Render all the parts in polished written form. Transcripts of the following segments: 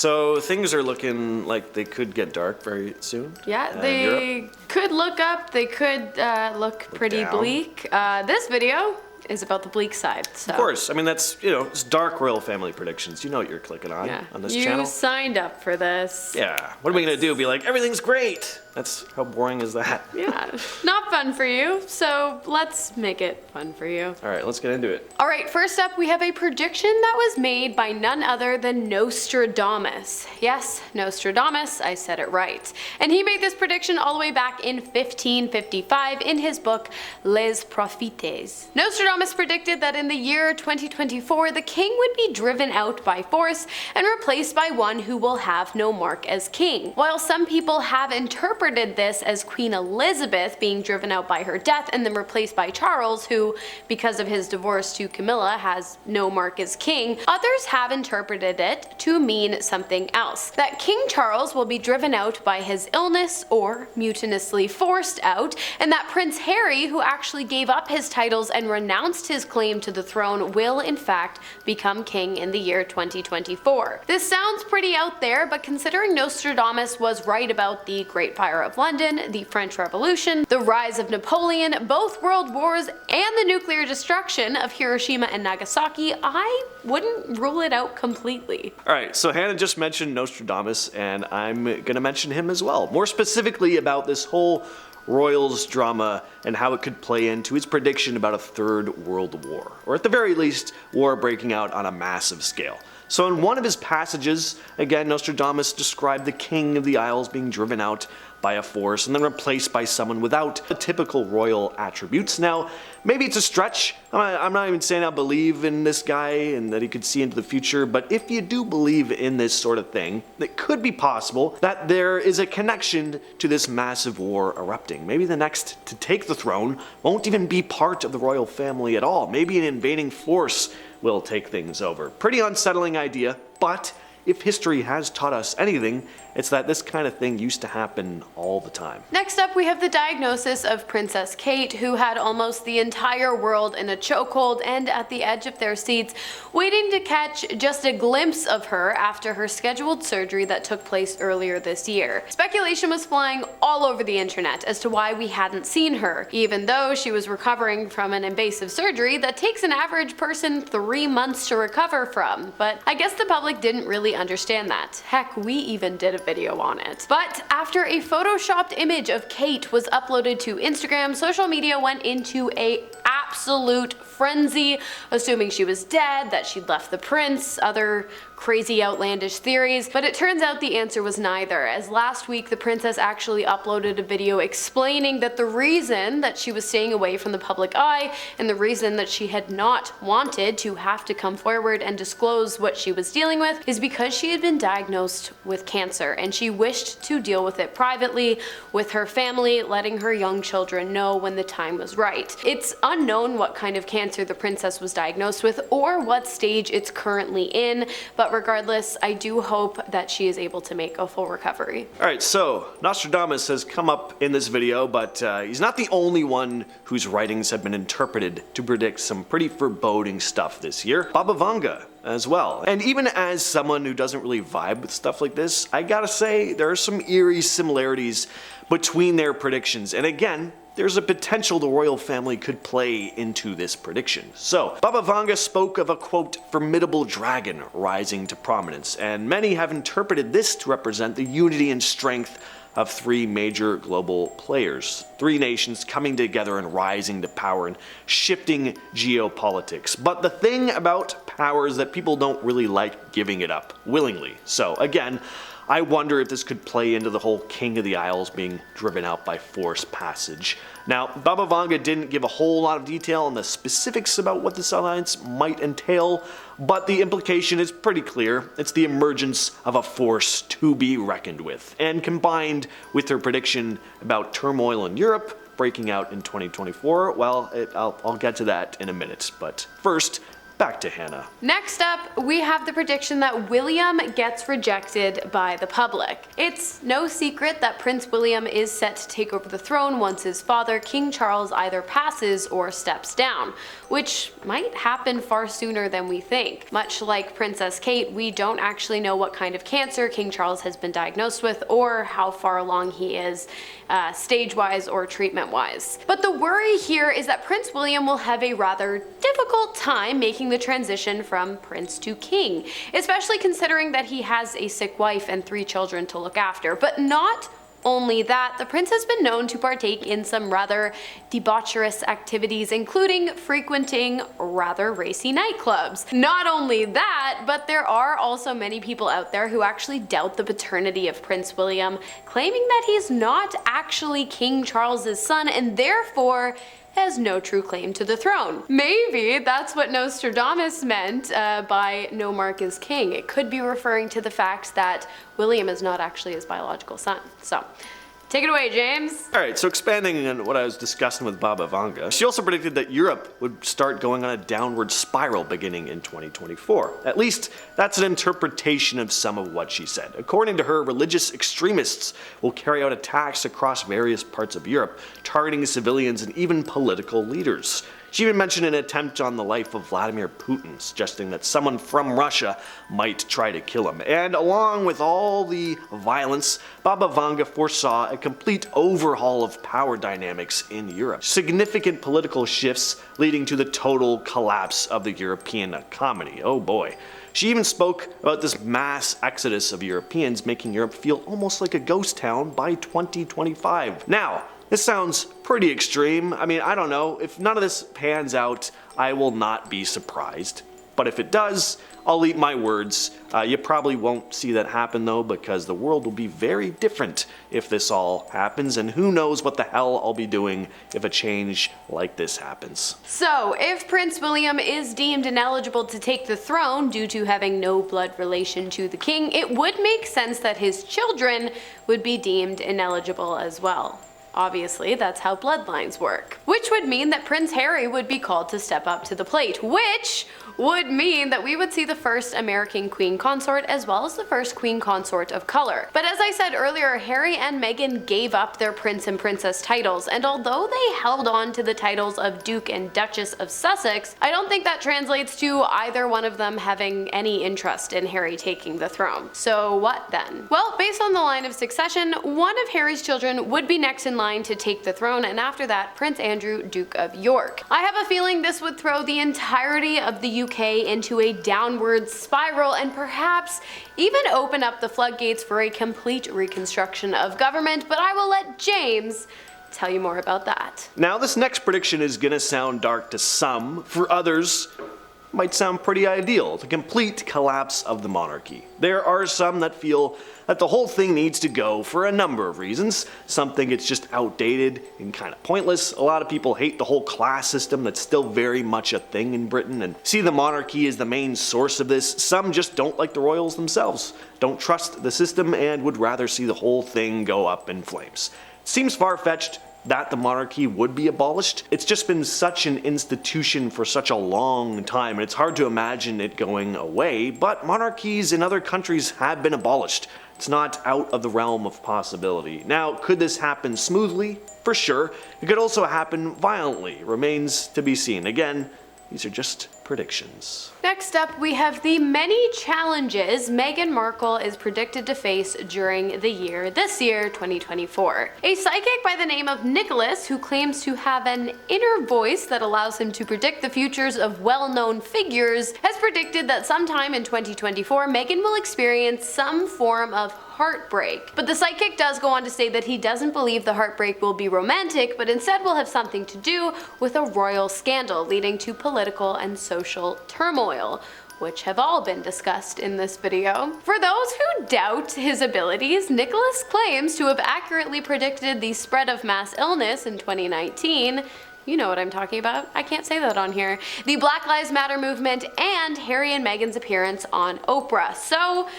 so things are looking like they could get dark very soon. Yeah, they could look up, they could look pretty down. bleak. This video is about the bleak side. So. Of course, I mean that's, it's dark royal family predictions. You know what you're clicking on this channel. You signed up for this. Yeah, what are we gonna do? Be like, everything's great? That's, how boring is that? Yeah, not fun for you, so let's make it fun for you. All right, let's get into it. All right, first up, we have a prediction that was made by none other than Nostradamus. Yes, Nostradamus, I said it right. And he made this prediction all the way back in 1555 in his book, Les Prophéties. Nostradamus predicted that in the year 2024, the king would be driven out by force and replaced by one who will have no mark as king. While some people have interpreted this as Queen Elizabeth being driven out by her death and then replaced by Charles, who, because of his divorce to Camilla, has no mark as king, others have interpreted it to mean something else. That King Charles will be driven out by his illness or mutinously forced out, and that Prince Harry, who actually gave up his titles and renounced his claim to the throne, will in fact become king in the year 2024. This sounds pretty out there, but considering Nostradamus was right about the Great Fire of London, the French Revolution, the rise of Napoleon, both world wars, and the nuclear destruction of Hiroshima and Nagasaki, I wouldn't rule it out completely. Alright, so Hannah just mentioned Nostradamus, and I'm gonna mention him as well. More specifically about this whole royals drama and how it could play into his prediction about a third world war, or at the very least, war breaking out on a massive scale. So in one of his passages, again, Nostradamus described the King of the Isles being driven out by a force and then replaced by someone without the typical royal attributes. Now, maybe it's a stretch. I'm not even saying I believe in this guy and that he could see into the future, but if you do believe in this sort of thing, it could be possible that there is a connection to this massive war erupting. Maybe the next to take the throne won't even be part of the royal family at all. Maybe an invading force will take things over. Pretty unsettling idea, but if history has taught us anything, it's that this kind of thing used to happen all the time. Next up, we have the diagnosis of Princess Kate, who had almost the entire world in a chokehold and at the edge of their seats, waiting to catch just a glimpse of her after her scheduled surgery that took place earlier this year. Speculation was flying all over the internet as to why we hadn't seen her, even though she was recovering from an invasive surgery that takes an average person 3 months to recover from. But I guess the public didn't really understand that. Heck, we even did a video on it. But after a photoshopped image of Kate was uploaded to Instagram, social media went into a absolute frenzy, assuming she was dead, that she'd left the prince, other crazy outlandish theories, but it turns out the answer was neither, as last week the princess actually uploaded a video explaining that the reason that she was staying away from the public eye and the reason that she had not wanted to have to come forward and disclose what she was dealing with is because she had been diagnosed with cancer and she wished to deal with it privately with her family, letting her young children know when the time was right. It's unknown what kind of cancer the princess was diagnosed with or what stage it's currently in, but regardless, I do hope that she is able to make a full recovery. Alright, so Nostradamus has come up in this video, but he's not the only one whose writings have been interpreted to predict some pretty foreboding stuff this year. Baba Vanga as well. And even as someone who doesn't really vibe with stuff like this, I gotta say there are some eerie similarities between their predictions. And again, there's a potential the royal family could play into this prediction. So, Baba Vanga spoke of a quote, formidable dragon rising to prominence, and many have interpreted this to represent the unity and strength of 3 major global players. 3 nations coming together and rising to power and shifting geopolitics. But the thing about power is that people don't really like giving it up willingly. So again, I wonder if this could play into the whole King of the Isles being driven out by force passage. Now, Baba Vanga didn't give a whole lot of detail on the specifics about what this alliance might entail, but the implication is pretty clear. It's the emergence of a force to be reckoned with. And combined with her prediction about turmoil in Europe breaking out in 2024, well, I'll get to that in a minute. But first, back to Hannah. Next up, we have the prediction that William gets rejected by the public. It's no secret that Prince William is set to take over the throne once his father, King Charles, either passes or steps down, which might happen far sooner than we think. Much like Princess Kate, we don't actually know what kind of cancer King Charles has been diagnosed with or how far along he is stage-wise or treatment-wise. But the worry here is that Prince William will have a rather difficult time making the transition from prince to king, especially considering that he has a sick wife and 3 children to look after. But not only that, the prince has been known to partake in some rather debaucherous activities, including frequenting rather racy nightclubs. Not only that, but there are also many people out there who actually doubt the paternity of Prince William, claiming that he's not actually King Charles's son and therefore has no true claim to the throne. Maybe that's what Nostradamus meant by no mark is king. It could be referring to the fact that William is not actually his biological son. So, take it away, James. Alright, so expanding on what I was discussing with Baba Vanga, she also predicted that Europe would start going on a downward spiral beginning in 2024. At least, that's an interpretation of some of what she said. According to her, religious extremists will carry out attacks across various parts of Europe, targeting civilians and even political leaders. She even mentioned an attempt on the life of Vladimir Putin, suggesting that someone from Russia might try to kill him. And along with all the violence, Baba Vanga foresaw a complete overhaul of power dynamics in Europe. Significant political shifts leading to the total collapse of the European economy. Oh boy. She even spoke about this mass exodus of Europeans, making Europe feel almost like a ghost town by 2025. Now, this sounds pretty extreme. I mean, I don't know. If none of this pans out, I will not be surprised. But if it does, I'll eat my words. You probably won't see that happen though, because the world will be very different if this all happens, and who knows what the hell I'll be doing if a change like this happens. So, if Prince William is deemed ineligible to take the throne due to having no blood relation to the king, it would make sense that his children would be deemed ineligible as well. Obviously, that's how bloodlines work. Which would mean that Prince Harry would be called to step up to the plate, which would mean that we would see the first American queen consort as well as the first queen consort of color. But as I said earlier, Harry and Meghan gave up their prince and princess titles, and although they held on to the titles of Duke and Duchess of Sussex, I don't think that translates to either one of them having any interest in Harry taking the throne. So what then? Well, based on the line of succession, one of Harry's children would be next in line to take the throne, and after that, Prince Andrew, Duke of York. I have a feeling this would throw the entirety of the UK into a downward spiral and perhaps even open up the floodgates for a complete reconstruction of government, but I will let James tell you more about that. Now, this next prediction is gonna sound dark to some. For others, might sound pretty ideal, the complete collapse of the monarchy. There are some that feel that the whole thing needs to go for a number of reasons. Some think it's just outdated and kind of pointless. A lot of people hate the whole class system that's still very much a thing in Britain and see the monarchy as the main source of this. Some just don't like the royals themselves, don't trust the system, and would rather see the whole thing go up in flames. It seems far-fetched that the monarchy would be abolished. It's just been such an institution for such a long time, and it's hard to imagine it going away, but monarchies in other countries have been abolished. It's not out of the realm of possibility. Now, could this happen smoothly? For sure. It could also happen violently. Remains to be seen. Again, these are just predictions. Next up, we have the many challenges Meghan Markle is predicted to face during this year, 2024. A psychic by the name of Nicholas, who claims to have an inner voice that allows him to predict the futures of well-known figures, has predicted that sometime in 2024, Meghan will experience some form of heartbreak. But the psychic does go on to say that he doesn't believe the heartbreak will be romantic, but instead will have something to do with a royal scandal leading to political and social turmoil, which have all been discussed in this video. For those who doubt his abilities, Nicholas claims to have accurately predicted the spread of mass illness in 2019. You know what I'm talking about. I can't say that on here. The Black Lives Matter movement and Harry and Meghan's appearance on Oprah. So,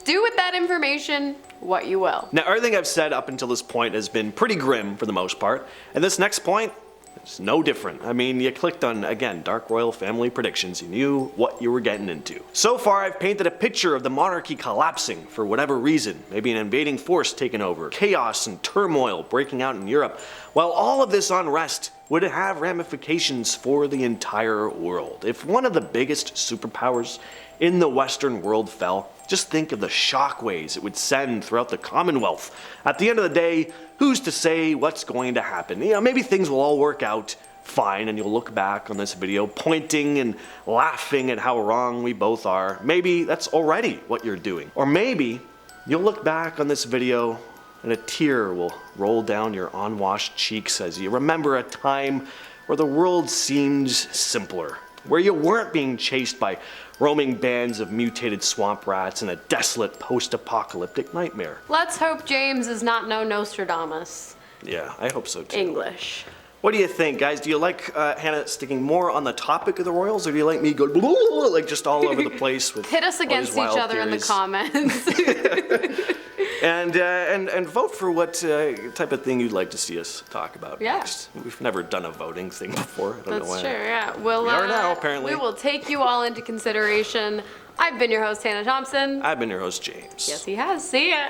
do with that information what you will. Now, everything I've said up until this point has been pretty grim for the most part, and this next point, It's no different. I mean, you clicked on, again, Dark Royal Family Predictions. You knew what you were getting into. So far, I've painted a picture of the monarchy collapsing for whatever reason. Maybe an invading force taking over, chaos and turmoil breaking out in Europe. While all of this unrest would have ramifications for the entire world. If one of the biggest superpowers in the Western world fell, just think of the shockwaves it would send throughout the Commonwealth. At the end of the day, who's to say what's going to happen? You know, maybe things will all work out fine and you'll look back on this video pointing and laughing at how wrong we both are. Maybe that's already what you're doing. Or maybe you'll look back on this video and a tear will roll down your unwashed cheeks as you remember a time where the world seemed simpler, where you weren't being chased by roaming bands of mutated swamp rats in a desolate post-apocalyptic nightmare. Let's hope James is not no Nostradamus. Yeah, I hope so too. English. What do you think, guys? Do you like Hannah sticking more on the topic of the royals, or do you like me go like just all over the place with Hit us against each other in the comments. And vote for what type of thing you'd like to see us talk about next. We've never done a voting thing before. I don't know why. That's true, yeah. We'll, we are now, apparently. We will take you all into consideration. I've been your host, Hannah Thompson. I've been your host, James. Yes, he has. See ya.